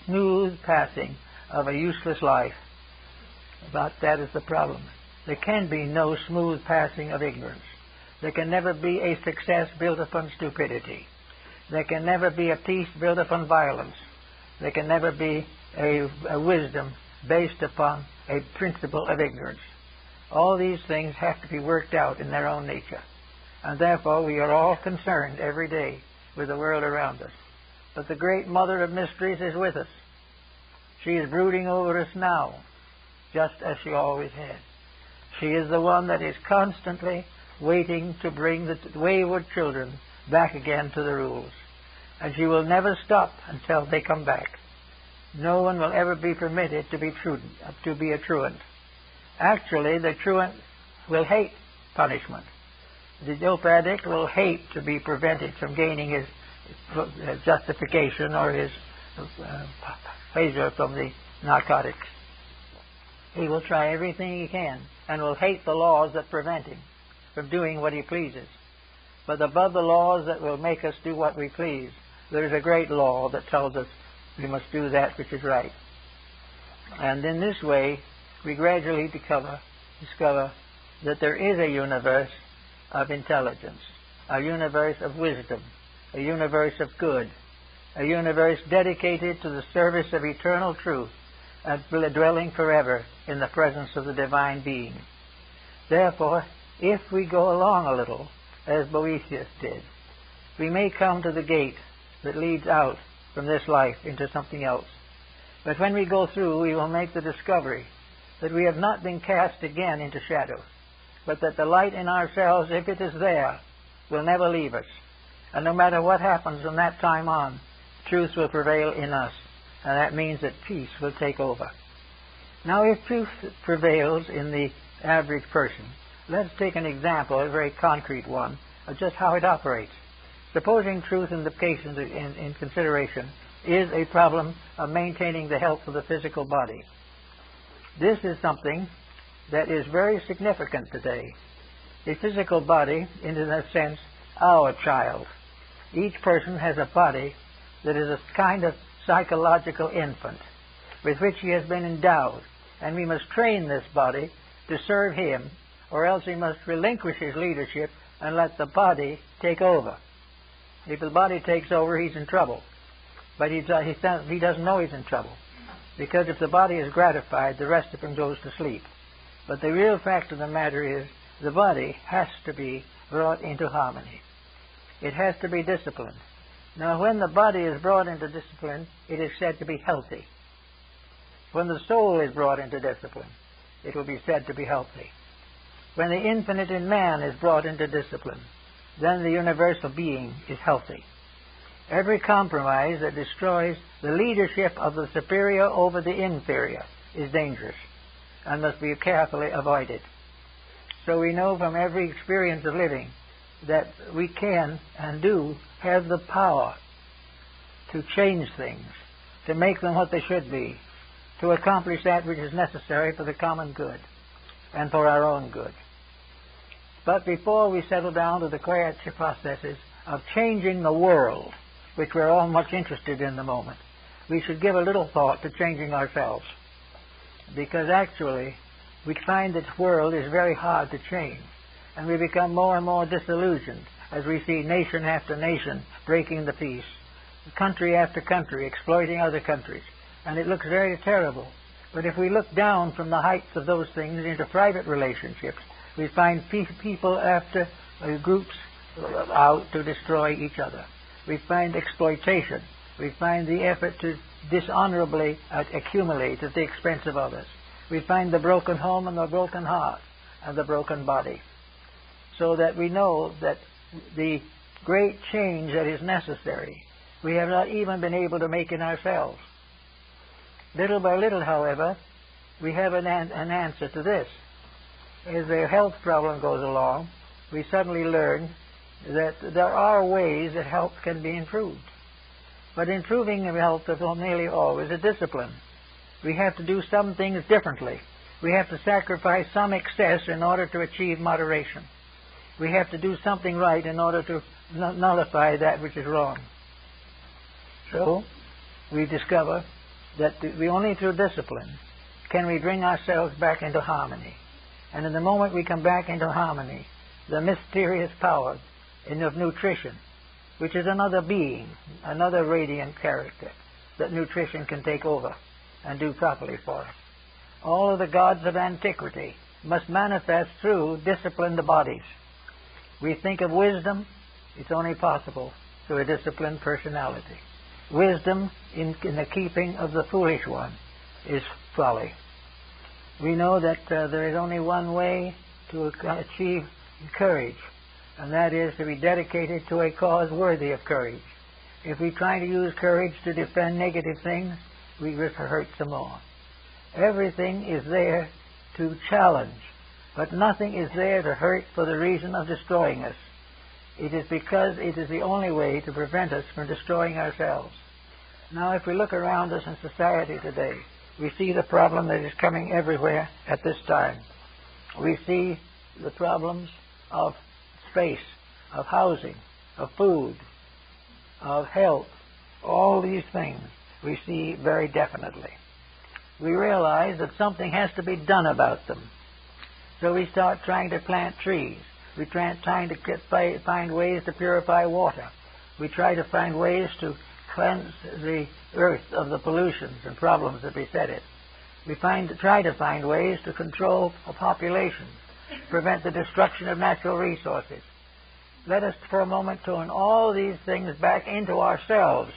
smooth passing of a useless life. But that is the problem. There can be no smooth passing of ignorance. There can never be a success built upon stupidity. There can never be a peace built upon violence. There can never be a wisdom based upon a principle of ignorance. All these things have to be worked out in their own nature. And therefore we are all concerned every day with the world around us. But the great mother of mysteries is with us. She is brooding over us now, just as she always has. She is the one that is constantly waiting to bring the wayward children back again to the rules. And she will never stop until they come back. No one will ever be permitted to be a truant. Actually, the truant will hate punishment. The dope addict will hate to be prevented from gaining his justification or his pleasure from the narcotics. He will try everything he can and will hate the laws that prevent him from doing what he pleases. But above the laws that will make us do what we please, there is a great law that tells us we must do that which is right. And in this way, we gradually discover that there is a universe of intelligence, a universe of wisdom, a universe of good, a universe dedicated to the service of eternal truth and dwelling forever in the presence of the divine being. Therefore, if we go along a little, as Boethius did, we may come to the gate that leads out from this life into something else. But when we go through, we will make the discovery that we have not been cast again into shadow, but that the light in ourselves, if it is there, will never leave us. And no matter what happens from that time on, truth will prevail in us. And that means that peace will take over. Now, if truth prevails in the average person, let's take an example, a very concrete one, of just how it operates. Supposing truth in the case in consideration is a problem of maintaining the health of the physical body. This is something that is very significant today. The physical body is, in a sense, our child. Each person has a body that is a kind of psychological infant with which he has been endowed, and we must train this body to serve him, or else he must relinquish his leadership and let the body take over. If the body takes over, he's in trouble. But he doesn't know he's in trouble, because if the body is gratified, the rest of him goes to sleep. But the real fact of the matter is the body has to be brought into harmony. It has to be disciplined. Now, when the body is brought into discipline, it is said to be healthy. When the soul is brought into discipline, it will be said to be healthy. When the infinite in man is brought into discipline, then the universal being is healthy. Every compromise that destroys the leadership of the superior over the inferior is dangerous and must be carefully avoided. So we know from every experience of living that we can and do have the power to change things, to make them what they should be, to accomplish that which is necessary for the common good and for our own good. But before we settle down to the creative processes of changing the world, which we're all much interested in the moment, we should give a little thought to changing ourselves. Because actually, we find that the world is very hard to change, and we become more and more disillusioned as we see nation after nation breaking the peace, country after country exploiting other countries, and it looks very terrible. But if we look down from the heights of those things into private relationships, we find people after groups out to destroy each other. We find exploitation. We find the effort to dishonorably accumulate at the expense of others. We find the broken home and the broken heart and the broken body. So that we know that the great change that is necessary, we have not even been able to make in ourselves. Little by little, however, we have an answer to this. As the health problem goes along, we suddenly learn that there are ways that health can be improved. But improving health is nearly always a discipline. We have to do some things differently. We have to sacrifice some excess in order to achieve moderation. We have to do something right in order to nullify that which is wrong. So, we discover that only through discipline can we bring ourselves back into harmony. And in the moment we come back into harmony, the mysterious power of nutrition, which is another being, another radiant character, that nutrition can take over and do properly for us. All of the gods of antiquity must manifest through disciplined bodies. We think of wisdom, it's only possible through a disciplined personality. Wisdom in the keeping of the foolish one is folly. We know that there is only one way to achieve courage, and that is to be dedicated to a cause worthy of courage. If we try to use courage to defend negative things, we risk hurt some more. Everything is there to challenge, but nothing is there to hurt for the reason of destroying us. It is because it is the only way to prevent us from destroying ourselves. Now, if we look around us in society today, we see the problem that is coming everywhere at this time. We see the problems of space, of housing, of food, of health, all these things we see very definitely. We realize that something has to be done about them. So we start trying to plant trees. We trying to find ways to purify water. We try to find ways to cleanse the earth of the pollutions and problems that beset it. We try to find ways to control a population, prevent the destruction of natural resources. Let us for a moment turn all these things back into ourselves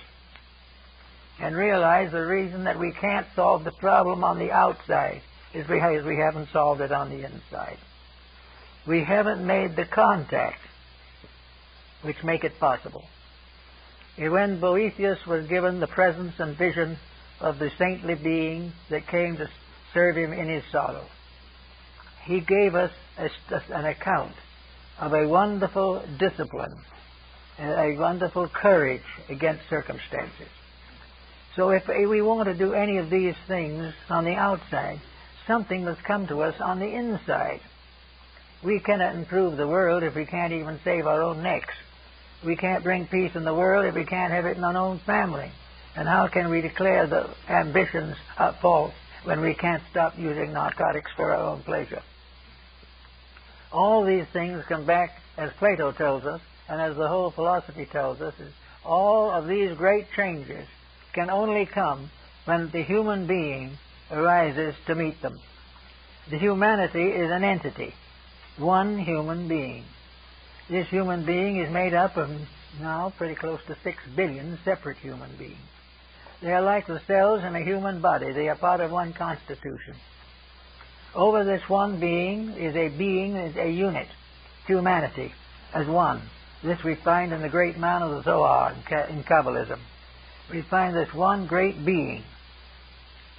and realize the reason that we can't solve the problem on the outside is because we haven't solved it on the inside. We haven't made the contact which make it possible. When Boethius was given the presence and vision of the saintly being that came to serve him in his sorrow, he gave us an account of a wonderful discipline and a wonderful courage against circumstances. So if we want to do any of these things on the outside, something must come to us on the inside. We cannot improve the world if we can't even save our own necks. We can't bring peace in the world if we can't have it in our own family. And how can we declare the ambitions are false when we can't stop using narcotics for our own pleasure? All these things come back, as Plato tells us, and as the whole philosophy tells us, is all of these great changes can only come when the human being arises to meet them. The humanity is an entity, one human being. This human being is made up of now pretty close to 6 billion separate human beings. They are like the cells in a human body. They are part of one constitution. Over this one being, is a unit, humanity, as one. This we find in the great man of the Zohar in Kabbalism. We find this one great being.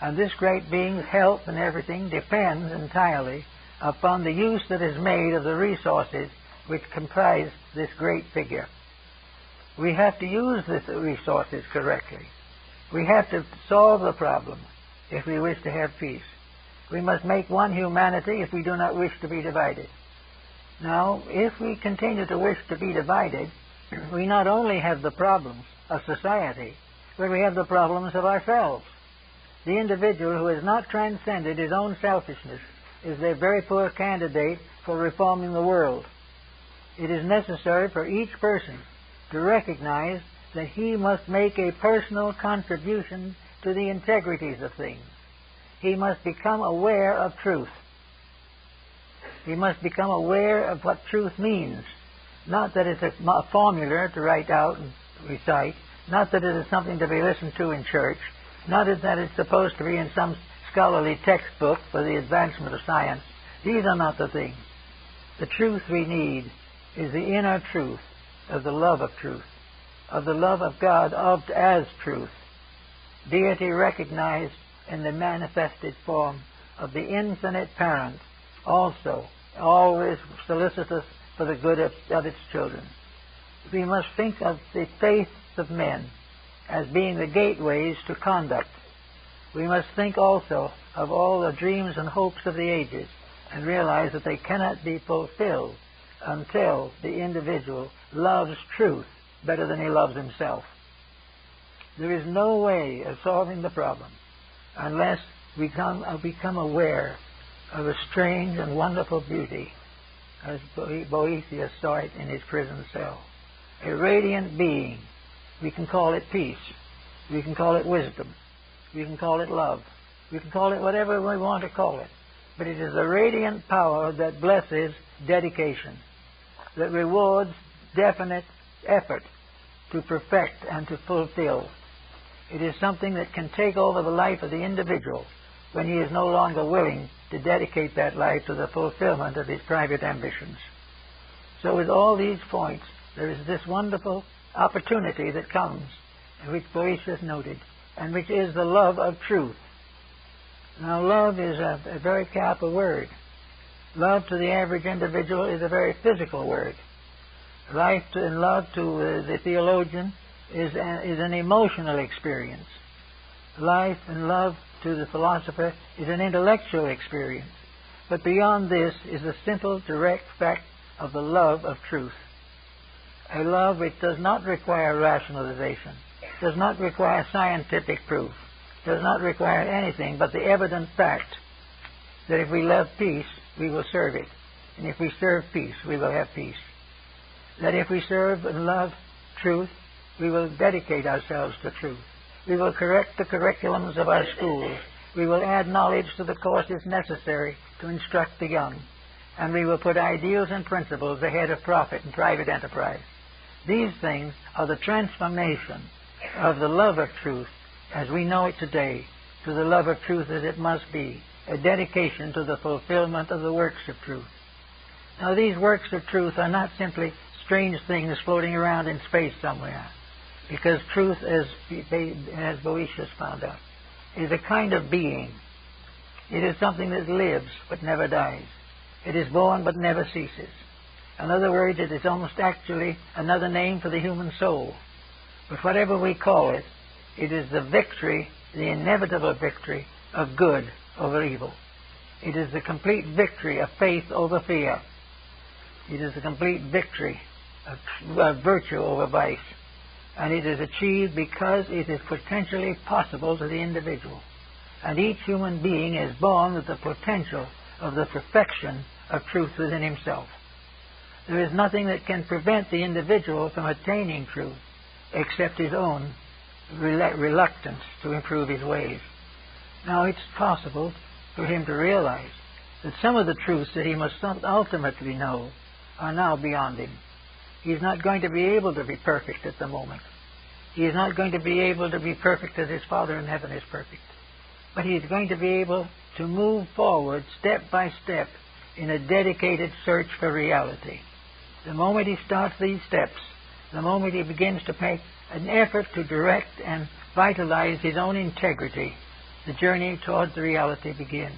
And this great being's help and everything depends entirely upon the use that is made of the resources which comprise this great figure. We have to use these resources correctly. We have to solve the problem if we wish to have peace. We must make one humanity if we do not wish to be divided. Now, if we continue to wish to be divided, we not only have the problems of society, but we have the problems of ourselves. The individual who has not transcended his own selfishness is a very poor candidate for reforming the world. It is necessary for each person to recognize that he must make a personal contribution to the integrities of things. He must become aware of truth. He must become aware of what truth means. Not that it's a formula to write out and recite, not that it is something to be listened to in church, not that it's supposed to be in some scholarly textbook for the advancement of science. These are not the things. The truth we need is the inner truth of the love of truth, of the love of God as truth. Deity recognized in the manifested form of the infinite parent, also always solicitous for the good of its children. We must think of the faiths of men as being the gateways to conduct. We must think also of all the dreams and hopes of the ages and realize that they cannot be fulfilled until the individual loves truth better than he loves himself. There is no way of solving the problem unless we become aware of a strange and wonderful beauty, as Boethius saw it in his prison cell. A radiant being. We can call it peace. We can call it wisdom. We can call it love. We can call it whatever we want to call it. But it is a radiant power that blesses dedication, that rewards definite effort to perfect and to fulfill. It is something that can take over the life of the individual when he is no longer willing to dedicate that life to the fulfillment of his private ambitions. So with all these points, there is this wonderful opportunity that comes, which Boethius noted, and which is the love of truth. Now, love is a very capital word. Love to the average individual is a very physical word. Love to the theologian is an emotional experience. Life and love to the philosopher is an intellectual experience. But beyond this is the simple, direct fact of the love of truth. A love which does not require rationalization, does not require scientific proof, does not require anything but the evident fact that if we love peace, we will serve it. And if we serve peace, we will have peace. That if we serve and love truth, we will dedicate ourselves to truth. We will correct the curriculums of our schools. We will add knowledge to the courses necessary to instruct the young. And we will put ideals and principles ahead of profit and private enterprise. These things are the transformation of the love of truth as we know it today, to the love of truth as it must be, a dedication to the fulfillment of the works of truth. Now, these works of truth are not simply strange things floating around in space somewhere, because truth, as Boetius found out, is a kind of being. It is something that lives but never dies. It is born but never ceases. In other words, it is almost actually another name for the human soul. But whatever we call it, it is the victory, the inevitable victory of good over evil. It is the complete victory of faith over fear. It is the complete victory of virtue over vice. And it is achieved because it is potentially possible to the individual. And each human being is born with the potential of the perfection of truth within himself. There is nothing that can prevent the individual from attaining truth except his own reluctance to improve his ways. Now, it's possible for him to realize that some of the truths that he must ultimately know are now beyond him. He's not going to be able to be perfect at the moment. He is not going to be able to be perfect as his Father in heaven is perfect. But he is going to be able to move forward step by step in a dedicated search for reality. The moment he starts these steps, the moment he begins to make an effort to direct and vitalize his own integrity, the journey towards the reality begins.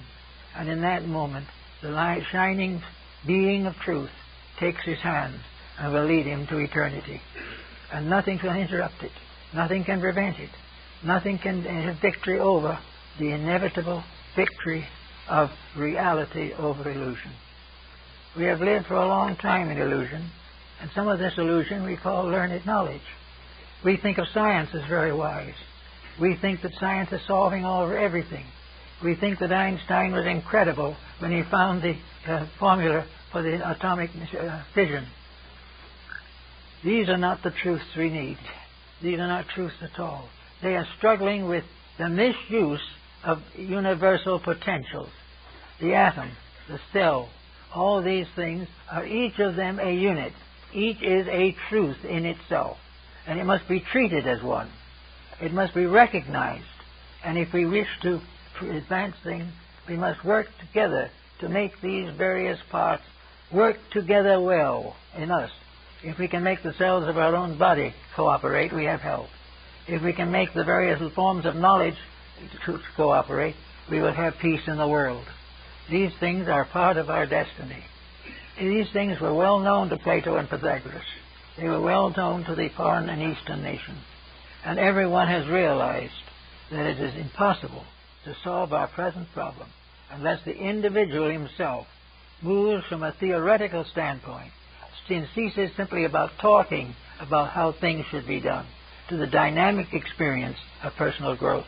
And in that moment, the light, shining being of truth takes his hand and will lead him to eternity. And nothing can interrupt it. Nothing can prevent it. Nothing can have victory over the inevitable victory of reality over illusion. We have lived for a long time in illusion, and some of this illusion we call learned knowledge. We think of science as very wise. We think that science is solving everything. We think that Einstein was incredible when he found the formula for the atomic fission. These are not the truths we need. These are not truths at all. They are struggling with the misuse of universal potentials. The atom, the cell, all these things are each of them a unit. Each is a truth in itself. And it must be treated as one. It must be recognized. And if we wish to advance things, we must work together to make these various parts work together well in us. If we can make the cells of our own body cooperate, we have health. If we can make the various forms of knowledge to cooperate, we will have peace in the world. These things are part of our destiny. These things were well known to Plato and Pythagoras. They were well known to the foreign and Eastern nations. And everyone has realized that it is impossible to solve our present problem unless the individual himself moves from a theoretical standpoint and ceases simply about talking about how things should be done to the dynamic experience of personal growth.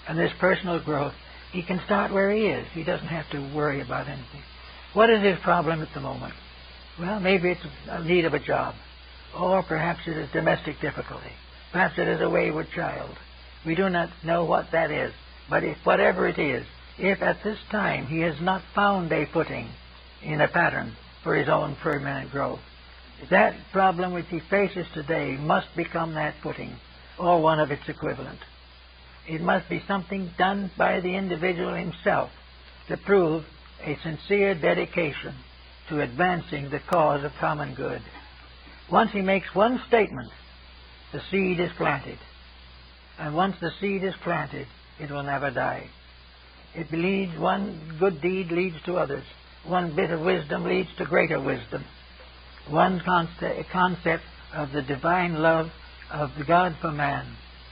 And this personal growth, he can start where he is. He doesn't have to worry about anything. What is his problem at the moment? Well, maybe it's a need of a job. Or perhaps it is domestic difficulty. Perhaps it is a wayward child. We do not know what that is. But whatever it is, if at this time he has not found a footing in a pattern for his own permanent growth, that problem which he faces today must become that footing, or one of its equivalent. It must be something done by the individual himself to prove a sincere dedication to advancing the cause of common good. Once he makes one statement, the seed is planted. And once the seed is planted, it will never die. It leads, one good deed leads to others. One bit of wisdom leads to greater wisdom. One concept of the divine love of the God for man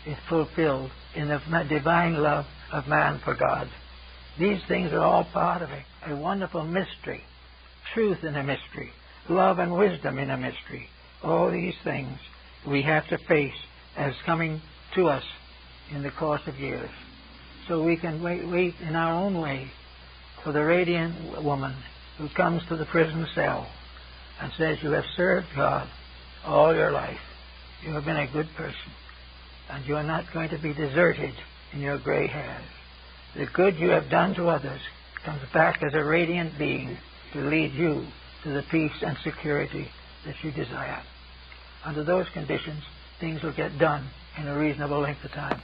is fulfilled in the divine love of man for God. These things are all part of a wonderful mystery. Truth in a mystery. Love and wisdom in a mystery. All these things we have to face as coming to us in the course of years. So we can wait in our own way for the radiant woman who comes to the prison cell and says, "You have served God all your life. You have been a good person. And you are not going to be deserted in your gray hairs. The good you have done to others comes back as a radiant being to lead you to the peace and security that you desire." Under those conditions, things will get done in a reasonable length of time.